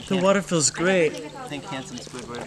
The water feels great. Think handsome Squidward.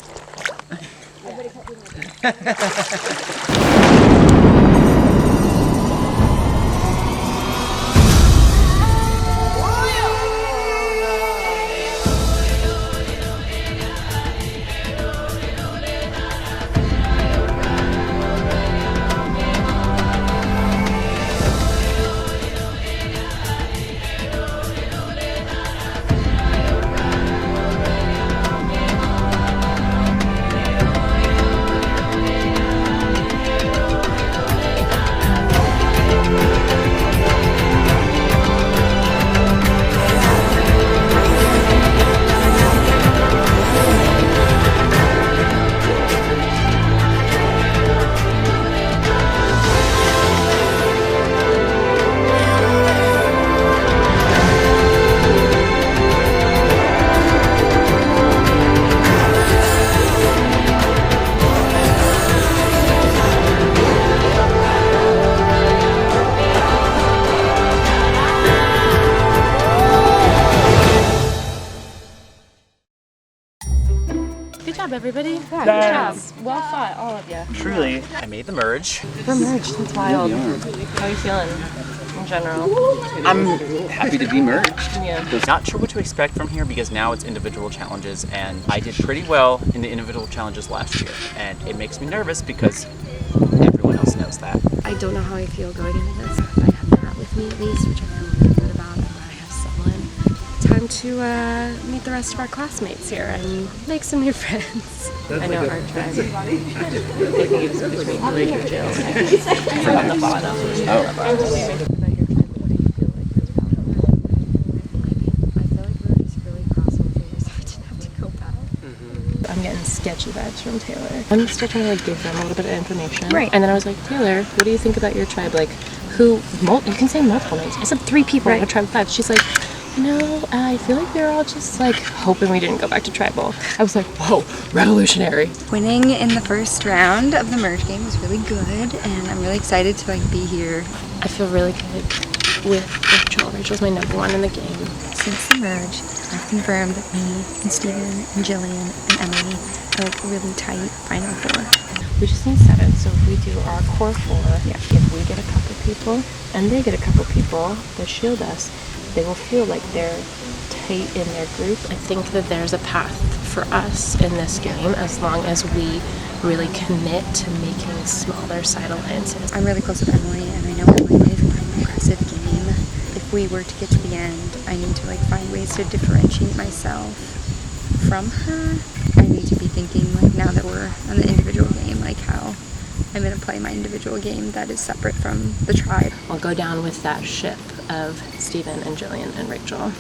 Good job, everybody. Yeah, good job. Well fought, all of you. Truly. I made the merge. The merge, that's wild. How are you feeling in general? I'm happy to be merged. Yeah. Not sure what to expect from here because now it's individual challenges and I did pretty well in the individual challenges last year and it makes me nervous because everyone else knows that. I don't know how I feel going into this. I have Matt with me at least, which I feel really good about. I'm glad I have someone. Time to meet the rest of our classmates here and make some new friends. I know our tribe. I think it's between Blake and Jill. From the bottom. Oh. I'm getting sketchy vibes from Taylor. I'm still trying to like give them a little bit of information. Right. And then I was like, Taylor, what do you think about your tribe? Like, you can say multiple names. I said 3 people in a tribe of 5. She's like, you know, I feel like we were all just like hoping we didn't go back to tribal. I was like, whoa, revolutionary. Winning in the first round of the merge game was really good, and I'm really excited to like be here. I feel really good with Rachel. Rachel's my #1 in the game. Since the merge, I've confirmed that me and Steven and Jillian and Emily are like really tight final 4. We just need 7, so if we do our core 4, if we get a couple people and they get a couple people that shield us, they will feel like they're tight in their group. I think that there's a path for us in this game as long as we really commit to making smaller side alliances. I'm really close with Emily, and I know Emily plays a pretty aggressive game. If we were to get to the end, I need to like find ways to differentiate myself from her. I need to be thinking like now that we're on the individual game, like how I'm gonna play my individual game that is separate from the tribe. I'll go down with that ship of Steven and Jillian and Rachel.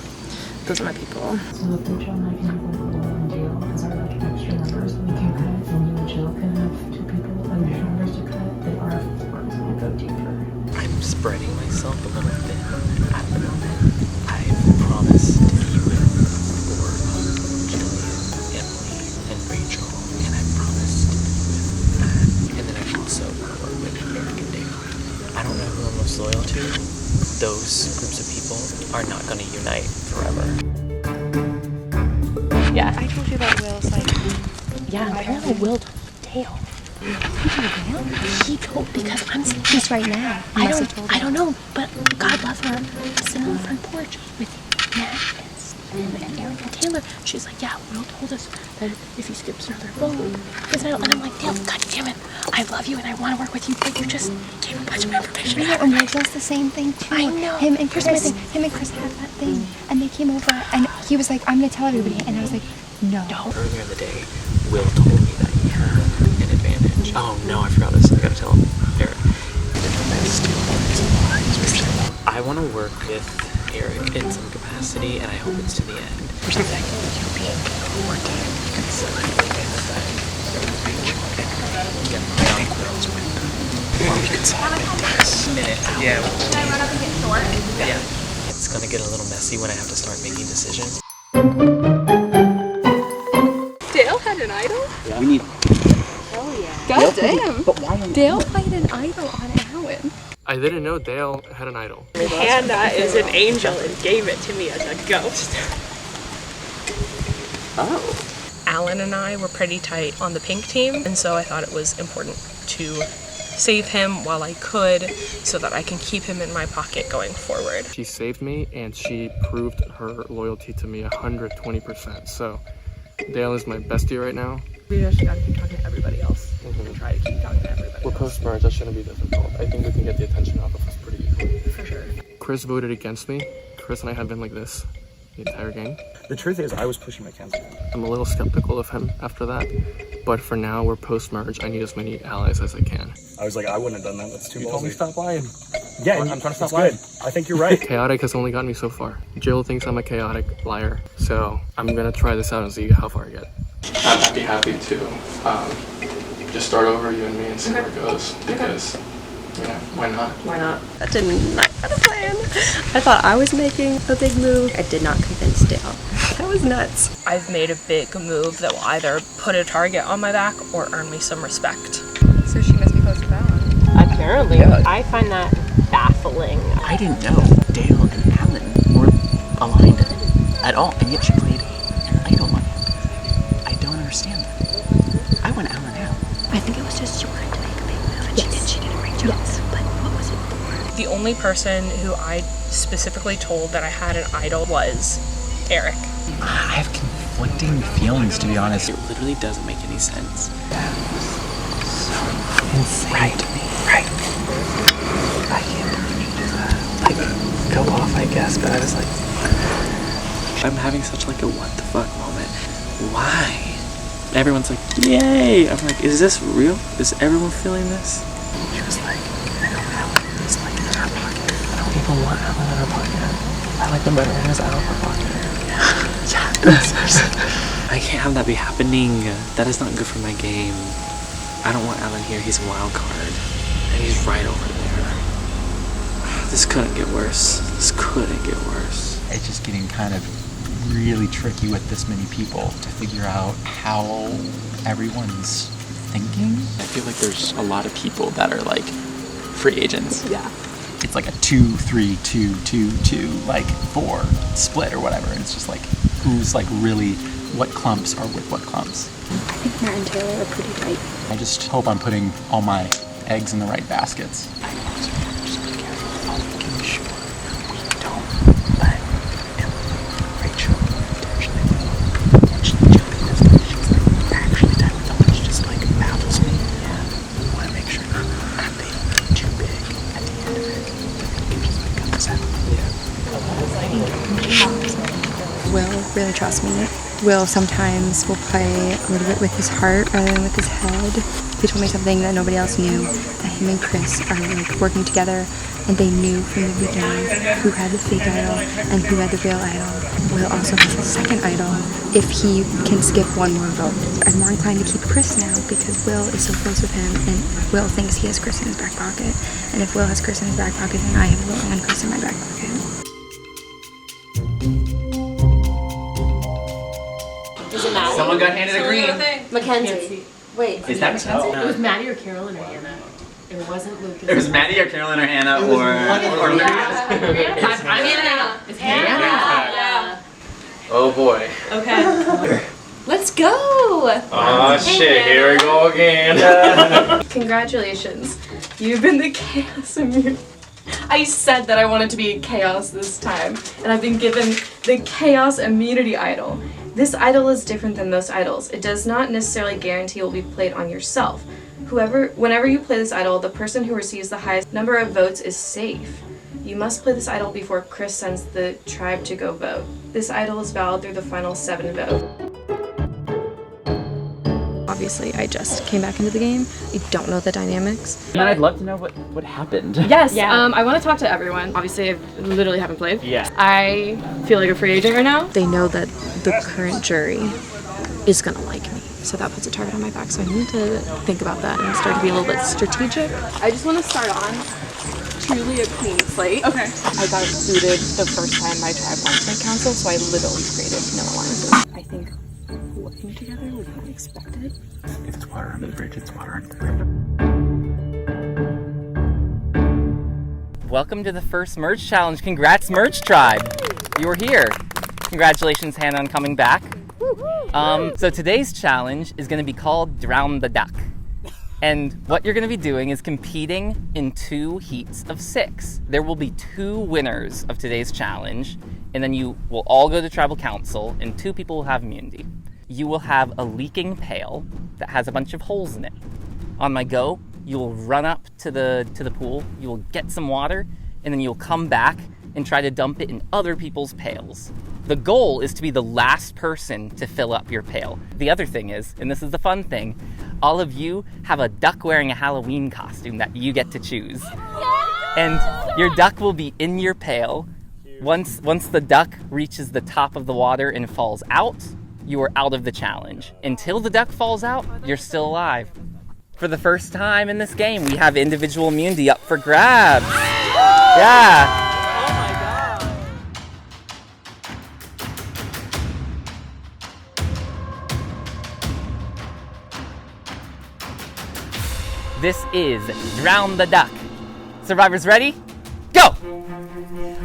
Those are my people. So if Rachel and I can have like a little deal because our like extra numbers we can cut, and you and Jill can have 2 people additional numbers to cut, then our 4 is gonna go deeper. I'm spreading myself a little thin at the moment. I've promised to be with 4 of Jillian, Emily, and Rachel, and I've promised to be with Matt, and then I've also worked with Eric and Dale. I don't know who I'm most loyal to. Those groups of people are not going to unite forever. Yeah. I told you about Will's like. Yeah, apparently Will told Dale. He told, because I'm sitting Just right now. I don't know, but God love her. Sitting on the front porch with Matt and Eric and Taylor. She's like, yeah, Will told us that if he skips another vote, and I'm like, Dale, God damn it, I love you and I want to work with you, but you just gave a bunch of information. Yeah, and Will does the same thing too. I know. Him and Chris had that thing, and they came over, and he was like, I'm gonna tell everybody, and I was like, no. Earlier in the day, Will told me that you had an advantage. Oh no, I forgot this. I gotta tell him. Eric. I want to work with Eric in some capacity, and I hope it's to the end. Here's the thing. You being more time, you can set up and then get young girls with them. Or we could set up in this minute. Yeah. Can I run up and get short? Yeah. It's gonna get a little messy when I have to start making decisions. Dale had an idol? Yeah. We need. Oh yeah. God damn. But why? Dale played an idol on Alan. I didn't know Dale had an idol. Hannah is an angel and gave it to me as a ghost. Oh. Alan and I were pretty tight on the pink team, and so I thought it was important to save him while I could so that I can keep him in my pocket going forward. She saved me and she proved her loyalty to me 120%. So Dale is my bestie right now. We just gotta keep talking to everybody else. Try to keep talking to everybody We're else. post-merge, that shouldn't be difficult. I think we can get the attention off of us pretty easily. For sure. Chris voted against me. Chris and I have been like this the entire game. The truth is, I was pushing my cans. I'm a little skeptical of him after that. But for now, we're post-merge. I need as many allies as I can. I was like, I wouldn't have done that. That's too You ballsy. told me stop lying. Yeah, I'm trying to stop it's lying. good. I think you're right. Chaotic has only gotten me so far. Jill thinks I'm a chaotic liar. So I'm gonna try this out and see how far I get. I'd be happy to just start over, you and me, and see where it goes. Because, you know, why not? Why not? That did not have a plan. I thought I was making a big move. I did not convince Dale. That was nuts. I've made a big move that will either put a target on my back or earn me some respect. So she must be close to Alan. Apparently, I find that baffling. I didn't know Dale and Alan were aligned at all, and yet she played an idol on him. I don't understand that. I want Alan out. I think it was just she wanted to make a big move, and she did a great job. Yes. But what was it for? The only person who I specifically told that I had an idol was Eric. I have conflicting feelings, to be honest. It literally doesn't make any sense. That was so insane to me. Right. I can't believe you did that. Like, go off, I guess, but I was like, I'm having such like a what the fuck moment. Why? Everyone's like, yay! I'm like, is this real? Is everyone feeling this? She was like, I don't have this like in her pocket. I don't even want Alan in her pocket. I like them better when it's out of her pocket. I can't have that be happening. That is not good for my game. I don't want Alan here. He's a wild card. And he's right over there. This couldn't get worse. This couldn't get worse. It's just getting kind of really tricky with this many people to figure out how everyone's thinking. I feel like there's a lot of people that are like free agents. Yeah. It's like a 2-3-2-2-2, like 4 split or whatever. And it's just like, who's like really, what clumps are with what clumps. I think Matt and Taylor are pretty tight. I just hope I'm putting all my eggs in the right baskets. I also just be careful of making sure we don't let Rachel intentionally jump in this because she's like actually done with which just like baffles me. Yeah. We want to make sure not being too big at the end of it. It just like comes out. Will really trusts me. Will sometimes will play a little bit with his heart rather than with his head. He told me something that nobody else knew, that him and Chris are like working together, and they knew from the beginning who had the fake idol and who had the real idol. Will also has a second idol if he can skip one more vote. I'm more inclined to keep Chris now because Will is so close with him, and Will thinks he has Chris in his back pocket. And if Will has Chris in his back pocket, then I have Will and Chris in my back pocket. Someone got handed a green. Mackenzie. Wait. Is that Mackenzie? It was Maddie or Carolyn or Hannah. It wasn't Lucas. It was Maddie or Carolyn or Hannah or Lucas. I'm Hannah. It's Hannah. Oh boy. Okay. Let's go. Oh shit, here we go again. Congratulations. You've been the chaos immune. I said that I wanted to be chaos this time, and I've been given the chaos immunity idol. This idol is different than most idols. It does not necessarily guarantee it will be played on yourself. Whenever you play this idol, the person who receives the highest number of votes is safe. You must play this idol before Chris sends the tribe to go vote. This idol is valid through the final 7 votes. Obviously, I just came back into the game. I don't know the dynamics. And I'd love to know what happened. Yes, I want to talk to everyone. Obviously, I literally haven't played. Yeah. I feel like a free agent right now. They know that the current jury is gonna like me, so that puts a target on my back. So I need to think about that and start to be a little bit strategic. I just want to start on truly a clean slate. Okay. I got booted the first time my tribe went to my council, so I literally created no alliances. I think working together was not expected. If it's water under the bridge, it's water under the bridge. Welcome to the first Merge Challenge. Congrats, Merge Tribe. You were here. Congratulations, Hannah, on coming back. So today's challenge is going to be called Drown the Duck. And what you're going to be doing is competing in 2 heats of 6. There will be 2 winners of today's challenge, and then you will all go to tribal council, and 2 people will have immunity. You will have a leaking pail that has a bunch of holes in it. On my go, you will run up to the pool, you will get some water, and then you'll come back and try to dump it in other people's pails. The goal is to be the last person to fill up your pail. The other thing is, and this is the fun thing, all of you have a duck wearing a Halloween costume that you get to choose. And your duck will be in your pail. Once the duck reaches the top of the water and falls out, you are out of the challenge. Until the duck falls out, you're still alive. For the first time in this game, we have individual immunity up for grabs. Yeah. This is Drown the Duck. Survivors ready? Go!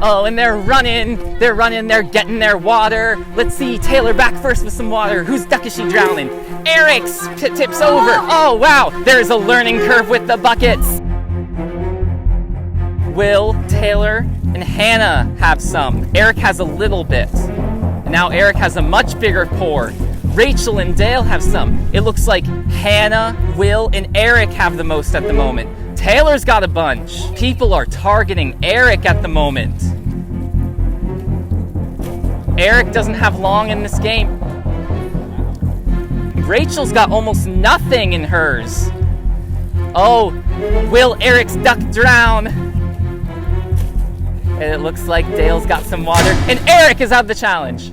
Oh, and they're running, they're getting their water. Let's see, Taylor back first with some water. Whose duck is she drowning? Eric's tips over. Oh, wow, there's a learning curve with the buckets. Will, Taylor, and Hannah have some. Eric has a little bit. And now Eric has a much bigger pour. Rachel and Dale have some. It looks like Hannah, Will, and Eric have the most at the moment. Taylor's got a bunch. People are targeting Eric at the moment. Eric doesn't have long in this game. Rachel's got almost nothing in hers. Oh, will Eric's duck drown? And it looks like Dale's got some water. And Eric is out of the challenge.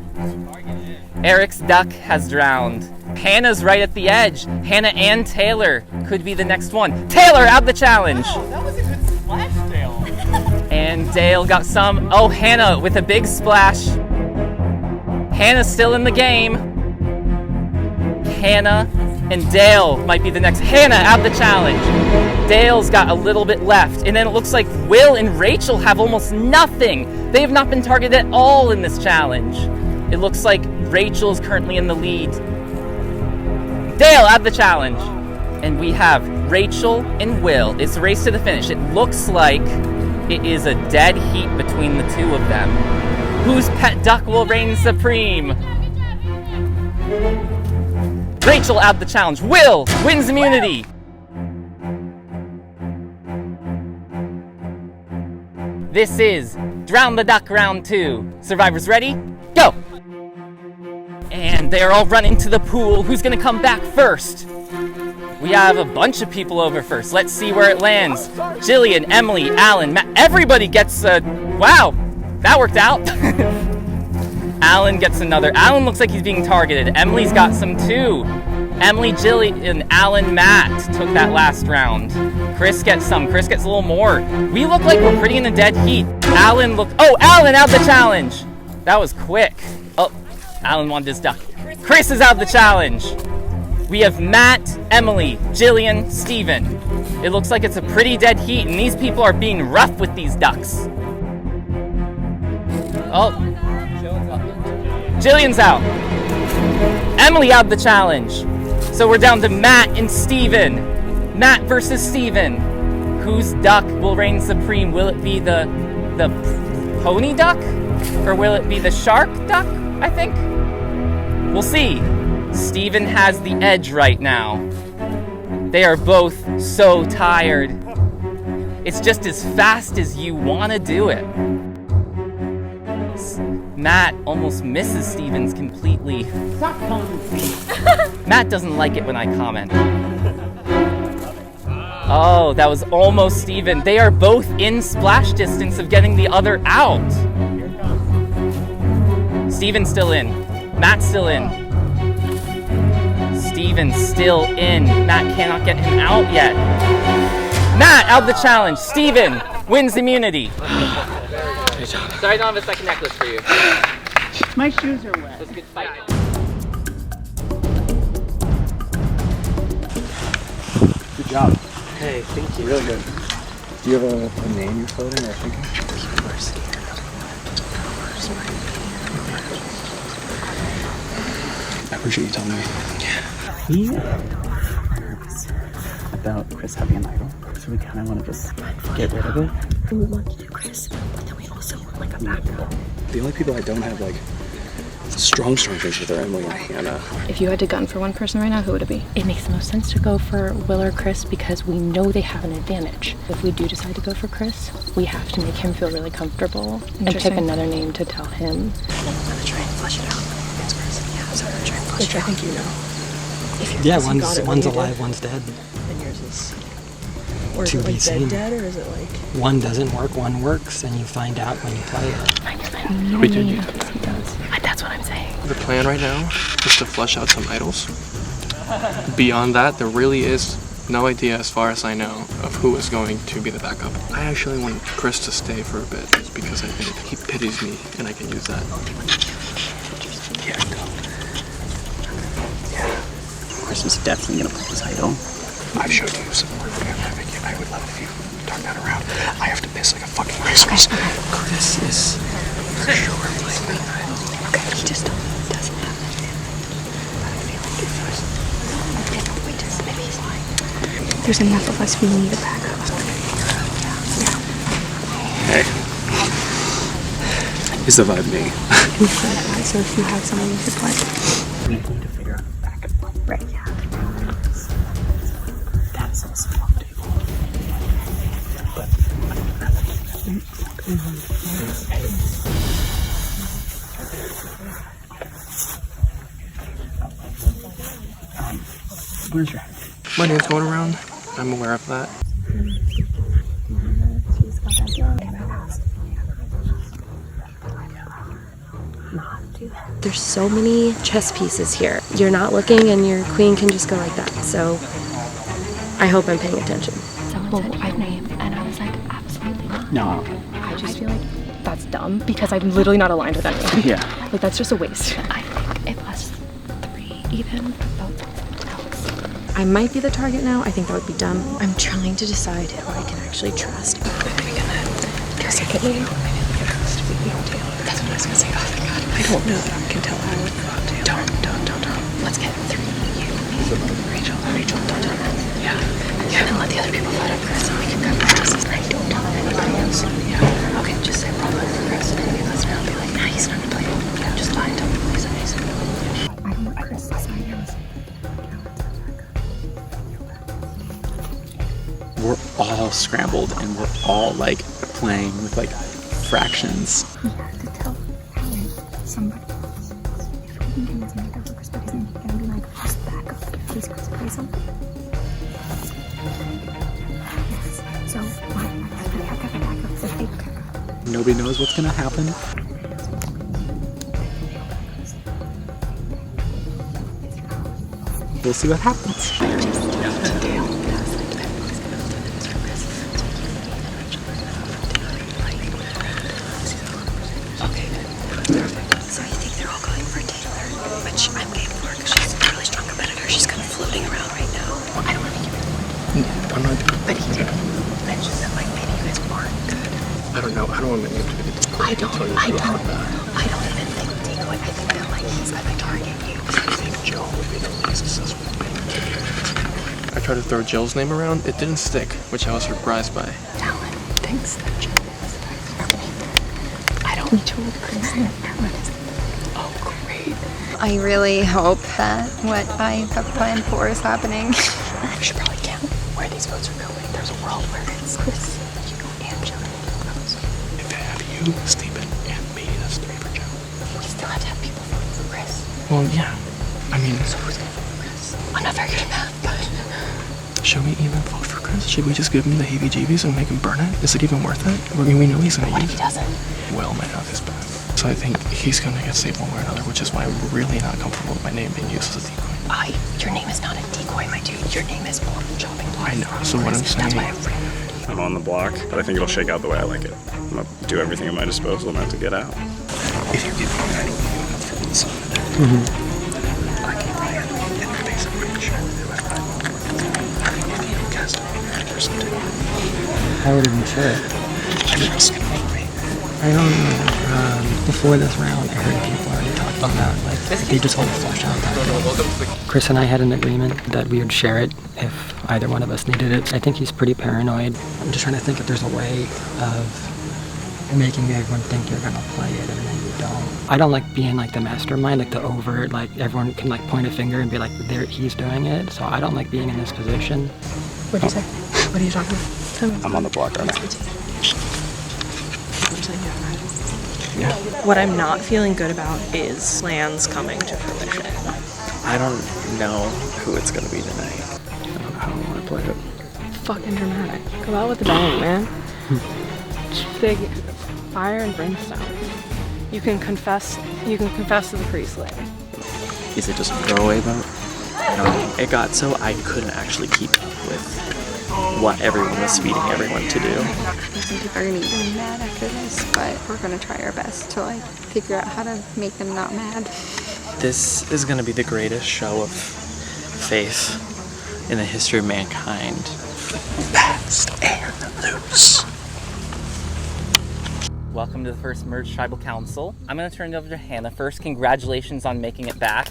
Eric's duck has drowned. Hannah's right at the edge. Hannah and Taylor could be the next one. Taylor out the challenge. Wow, that was a good splash, Dale. And Dale got some. Oh, Hannah with a big splash. Hannah's still in the game. Hannah and Dale might be the next. Hannah out the challenge. Dale's got a little bit left. And then it looks like Will and Rachel have almost nothing. They have not been targeted at all in this challenge. It looks like Rachel is currently in the lead. Dale out the challenge. And we have Rachel and Will. It's a race to the finish. It looks like it is a dead heat between the 2 of them. Whose pet duck will reign supreme? Rachel out the challenge. Will wins immunity. This is Drown the Duck round 2. Survivors ready? Go! And they're all running to the pool. Who's gonna come back first? We have a bunch of people over first. Let's see where it lands. Jillian, Emily, Alan, Matt. Everybody gets a... Wow, that worked out. Alan gets another. Alan looks like he's being targeted. Emily's got some too. Emily, Jillian, Alan, Matt took that last round. Chris gets some. Chris gets a little more. We look like we're pretty in a dead heat. Alan look... Oh, Alan out the challenge. That was quick. Oh, Alan wanted his duck. Chris is out of the challenge. We have Matt, Emily, Jillian, Steven. It looks like it's a pretty dead heat, and these people are being rough with these ducks. Oh. Jillian's out. Emily out of the challenge. So we're down to Matt and Steven. Matt versus Steven. Whose duck will reign supreme? Will it be the pony duck? Or will it be the shark duck, I think? We'll see. Steven has the edge right now. They are both so tired. It's just as fast as you want to do it. Matt almost misses Steven's completely. Stop calling me. Matt doesn't like it when I comment. Oh, that was almost Steven. They are both in splash distance of getting the other out. Steven's still in. Matt's still in. Steven's still in. Matt cannot get him out yet. Matt out of the challenge. Steven wins immunity. Sorry, I don't have a second necklace for you. My shoes are wet. It was a good fight. Good job. Hey, thank you. Really good. Do you have a name you're floating or thinking? appreciate you telling me. He nervous about Chris having an idol, so we kind of want to just get rid of it. We want to do Chris, but then we also want like a backup. The only people I don't have like strong things with are Emily and Hannah. If you had to gun for one person right now, who would it be? It makes the most sense to go for Will or Chris because we know they have an advantage. If we do decide to go for Chris, we have to make him feel really comfortable and pick another name to tell him. I'm gonna try and flush it out. It's Chris. Yeah, so I'm gonna try and flush it out. I think you know. If Yeah, one's alive, one's dead. And yours is. Or is To it be like seen. dead, or is it like. One doesn't work, one works, and you find out when you play it. We did. That's what I'm saying. The plan right now is to flush out some idols. Beyond that, there really is no idea, as far as I know, of who is going to be the backup. I actually want Chris to stay for a bit because I think he pities me and I can use that. Yeah. Chris is definitely gonna play his idol. I've showed you some work. I would love it if you turn that around. I have to piss like a fucking racehorse. Chris is for sure playing the idol. Okay, he just doesn't have that advantage. But I feel like if we just, maybe he's lying. There's enough of us, we need a backup. Hey. Is the vibe me? So if you have someone you could play. We need to figure out a backup plan. Right, yeah. That's also on the table. But where's your head? My name's going around. I'm aware of that. There's so many chess pieces here. You're not looking and your queen can just go like that. So I hope I'm paying attention. Someone said your name, and I was like, absolutely not. No. I just feel like that's dumb because I'm literally not aligned with anyone. Yeah. Like, that's just a waste. I think if us three even vote someone else. I might be the target now. I think that would be dumb. I'm trying to decide who I can actually trust. That's what I was gonna say. Oh my god. I don't know that I can tell how. Don't. Let's get three. You, me, Rachel, don't tell them. Yeah. And let the other people vote up Chris and we can cut Chris. I don't tell anybody else. Yeah. Okay, just say we're all voting for Chris and then you listen and be like, nah, he's not gonna play. Yeah, just lie and tell people he's amazing. I don't want Chris to sign yours. We're all scrambled and we're all like playing with like fractions. We have to tell Helen somebody else. If we can get him to make up for Chris, but he's gonna be like, just back up in case Chris plays something. Yes. So why? We have to have a backup. It's a fake backup. Nobody knows what's gonna happen. We'll see what happens. So you think they're all going for Taylor, which I'm game for because she's a really strong competitor. She's kind of floating around right now. Well, I don't think you I'm not doing But he did mention that like maybe you guys aren't good. I don't know. I don't want to make him do it. I don't even think decoy. I think that like he's gonna target you. I think Jill would be the least successful. I tried to throw Jill's name around. It didn't stick, which I was surprised by. Alan thinks that Jill is I don't need to represent Alan is. Oh, great. I really hope that what I have planned for is happening. We should probably count where these votes are going. There's a world where it's Chris, you, and Jill votes. If they have you, Stephen, and me, that's 3 for Jill. We still have to have people vote for Chris. Well, yeah. I mean, So who's gonna vote for Chris? I'm not very good at math, but should we even vote for Chris? Should we just give him the heebie-jeebies and make him burn it? Is it even worth it? I mean, we know he's gonna what if use he doesn't? Well, my health is bad. So I think he's gonna get saved one way or another, which is why I'm really not comfortable with my name being used as a decoy. Your name is not a decoy, my dude. Your name is on the chopping block. I know. So what I'm saying. That's why I'm I'm on the block, but I think it'll shake out the way I like it. I'm gonna do everything at my disposal not to get out. If you give me an idol, you enough for one side. I can play it in the face of Rich. If you guys or something. I would even try it. Trust me. I don't know. Before this round, I heard people already talking about, like, they just want to flesh out that. Chris and I had an agreement that we would share it if either one of us needed it. I think he's pretty paranoid. I'm just trying to think if there's a way of making everyone think you're gonna play it and then you don't. I don't like being like the mastermind, like the overt, like everyone can like point a finger and be like, there, he's doing it. So I don't like being in this position. What'd you say? What are you talking about? Tell me. I'm on the block right now. Yeah. What I'm not feeling good about is plans coming to fruition. I don't know who it's gonna be tonight. I don't know how I want to play it. Fucking dramatic. Go out with the bang, man. Big fire and brimstone. You can confess to the priest later. Is it just a throwaway vote? No, it got so I couldn't actually keep up with what everyone was feeding everyone to do. Some people are gonna be really mad after this, but we're gonna try our best to like figure out how to make them not mad. This is gonna be the greatest show of faith in the history of mankind. Fast and loose. Welcome to the first Merge Tribal Council. I'm going to turn it over to Hannah first. Congratulations on making it back.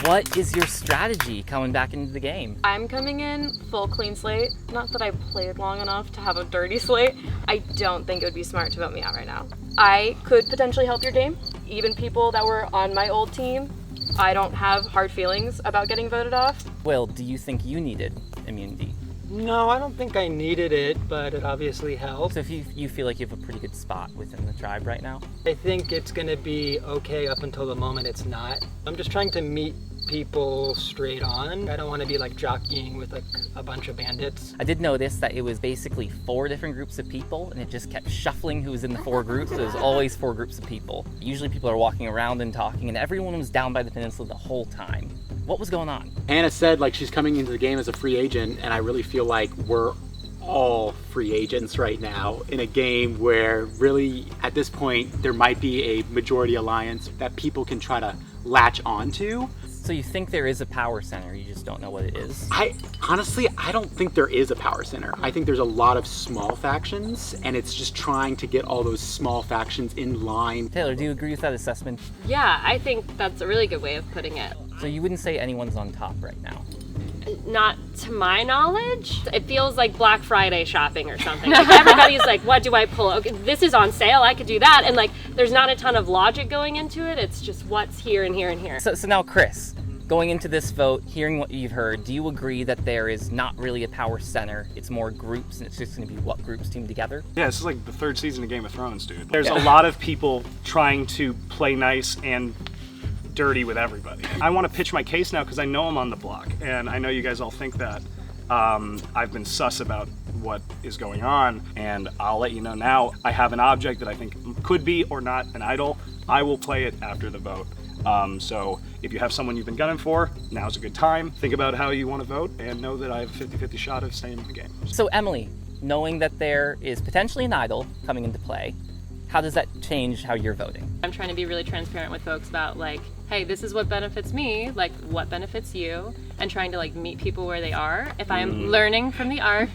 What is your strategy coming back into the game? I'm coming in full clean slate. Not that I've played long enough to have a dirty slate. I don't think it would be smart to vote me out right now. I could potentially help your game. Even people that were on my old team, I don't have hard feelings about getting voted off. Will, do you think you needed immunity? No, I don't think I needed it, but it obviously helped. So if you feel like you have a pretty good spot within the tribe right now? I think it's gonna be okay up until the moment it's not. I'm just trying to meet people straight on. I don't want to be like jockeying with like a bunch of bandits. I did notice that it was basically 4 different groups of people and it just kept shuffling who was in the 4 groups. It was always 4 groups of people. Usually people are walking around and talking and everyone was down by the peninsula the whole time. What was going on? Hannah said like she's coming into the game as a free agent, and I really feel like we're all free agents right now in a game where really at this point there might be a majority alliance that people can try to latch onto. So you think there is a power center, you just don't know what it is? I don't think there is a power center. I think there's a lot of small factions, and it's just trying to get all those small factions in line. Taylor, do you agree with that assessment? Yeah, I think that's a really good way of putting it. So you wouldn't say anyone's on top right now? Not to my knowledge. It feels like Black Friday shopping or something. Like everybody's like, what do I pull? Okay, this is on sale, I could do that. And like, there's not a ton of logic going into it. It's just what's here and here and here. So now Chris, going into this vote, hearing what you've heard, do you agree that there is not really a power center? It's more groups and it's just gonna be what groups team together? Yeah, this is like the 3rd season of Game of Thrones, dude. There's a lot of people trying to play nice and dirty with everybody. I want to pitch my case now because I know I'm on the block, and I know you guys all think that I've been sus about what is going on, and I'll let you know now. I have an object that I think could be or not an idol. I will play it after the vote. So if you have someone you've been gunning for, now's a good time. Think about how you want to vote and know that I have a 50-50 shot of staying in the game. So Emily, knowing that there is potentially an idol coming into play, how does that change how you're voting? I'm trying to be really transparent with folks about like, hey, this is what benefits me, like what benefits you, and trying to like meet people where they are. If I'm learning from the arc,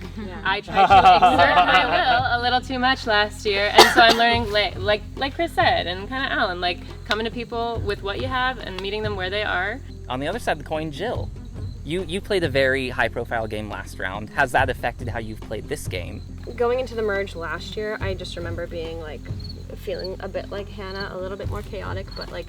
I tried to exert my will a little too much last year, and so I'm learning like Chris said, and kind of Alan, like coming to people with what you have and meeting them where they are. On the other side of the coin, Jill, you played a very high-profile game last round. Has that affected how you've played this game? Going into the merge last year, I just remember being like feeling a bit like Hannah, a little bit more chaotic, but like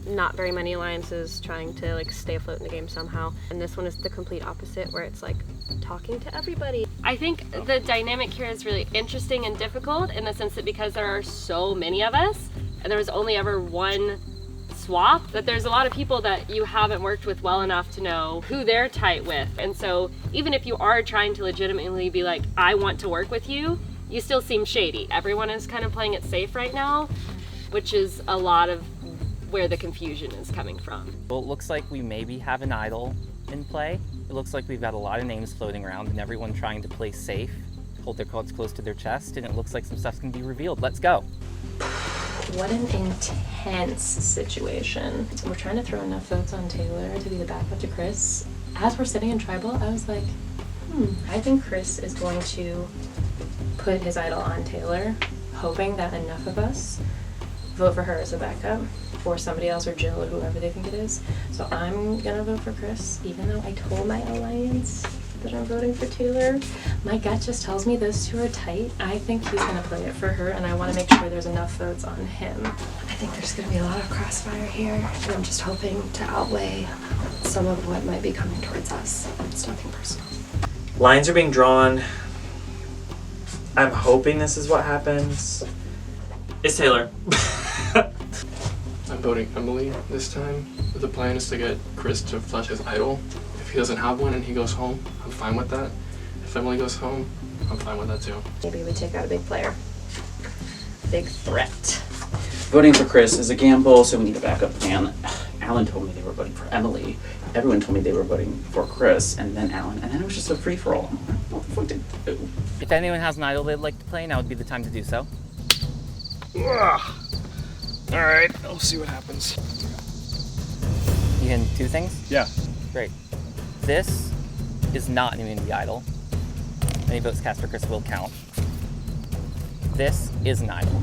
not very many alliances trying to like stay afloat in the game somehow. And this one is the complete opposite, where it's like talking to everybody. I think the dynamic here is really interesting and difficult in the sense that because there are so many of us and there was only ever one swap, that there's a lot of people that you haven't worked with well enough to know who they're tight with. And so even if you are trying to legitimately be like, I want to work with you, you still seem shady. Everyone is kind of playing it safe right now, which is a lot of where the confusion is coming from. Well, it looks like we maybe have an idol in play. It looks like we've got a lot of names floating around and everyone trying to play safe, hold their cards close to their chest, and it looks like some stuff's gonna be revealed. Let's go. What an intense situation. We're trying to throw enough votes on Taylor to be the backup to Chris. As we're sitting in tribal, I was like, I think Chris is going to put his idol on Taylor, hoping that enough of us vote for her as a backup, or somebody else, or Jill, or whoever they think it is. So I'm gonna vote for Chris, even though I told my alliance that I'm voting for Taylor. My gut just tells me those two are tight. I think he's gonna play it for her, and I wanna make sure there's enough votes on him. I think there's gonna be a lot of crossfire here, and I'm just hoping to outweigh some of what might be coming towards us. It's nothing personal. Lines are being drawn. I'm hoping this is what happens. It's Taylor. I'm voting Emily this time. The plan is to get Chris to flush his idol. If he doesn't have one and he goes home, I'm fine with that. If Emily goes home, I'm fine with that too. Maybe we take out a big player. Big threat. Voting for Chris is a gamble, so we need a backup plan. Alan told me they were voting for Emily. Everyone told me they were voting for Chris, and then Alan, and then it was just a free-for-all. What the fuck did do? If anyone has an idol they'd like to play, now would be the time to do so. Alright, I'll see what happens. You can do things? Yeah. Great. This is not an immunity idol. Any votes cast for Chris will count. This is an idol.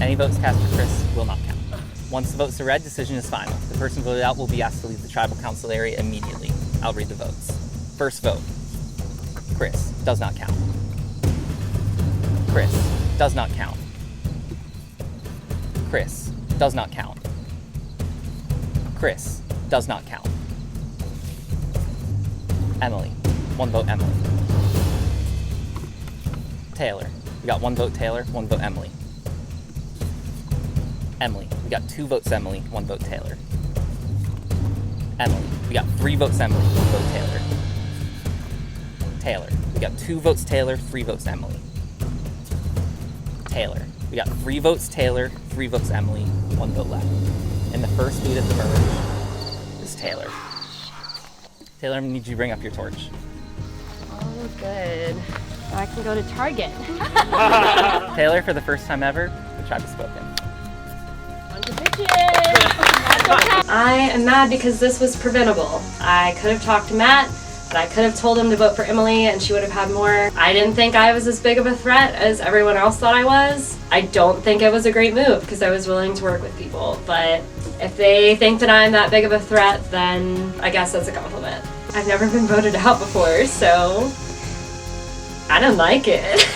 Any votes cast for Chris will not count. Once the votes are read, decision is final. The person voted out will be asked to leave the tribal council area immediately. I'll read the votes. First vote. Chris. Does not count. Chris. Does not count. Chris. Does not count. Chris. Does not count. Emily. One vote Emily. Taylor. We got one vote Taylor, one vote Emily. Emily. We got 2 votes Emily, 1 vote Taylor. Emily. We got 3 votes Emily, 1 vote Taylor. Taylor. We got 2 votes Taylor, 3 votes Emily. Taylor. We got 3 votes Taylor, 3 votes Emily, 1 vote left. And the first lead at the merge is Taylor. Taylor, I'm gonna need you to bring up your torch. Oh, good. Now I can go to Target. Taylor, for the first time ever, the tribe has spoken. I am mad because this was preventable. I could have talked to Matt, but I could have told him to vote for Emily and she would have had more. I didn't think I was as big of a threat as everyone else thought I was. I don't think it was a great move because I was willing to work with people, but if they think that I'm that big of a threat, then I guess that's a compliment. I've never been voted out before, so I don't like it.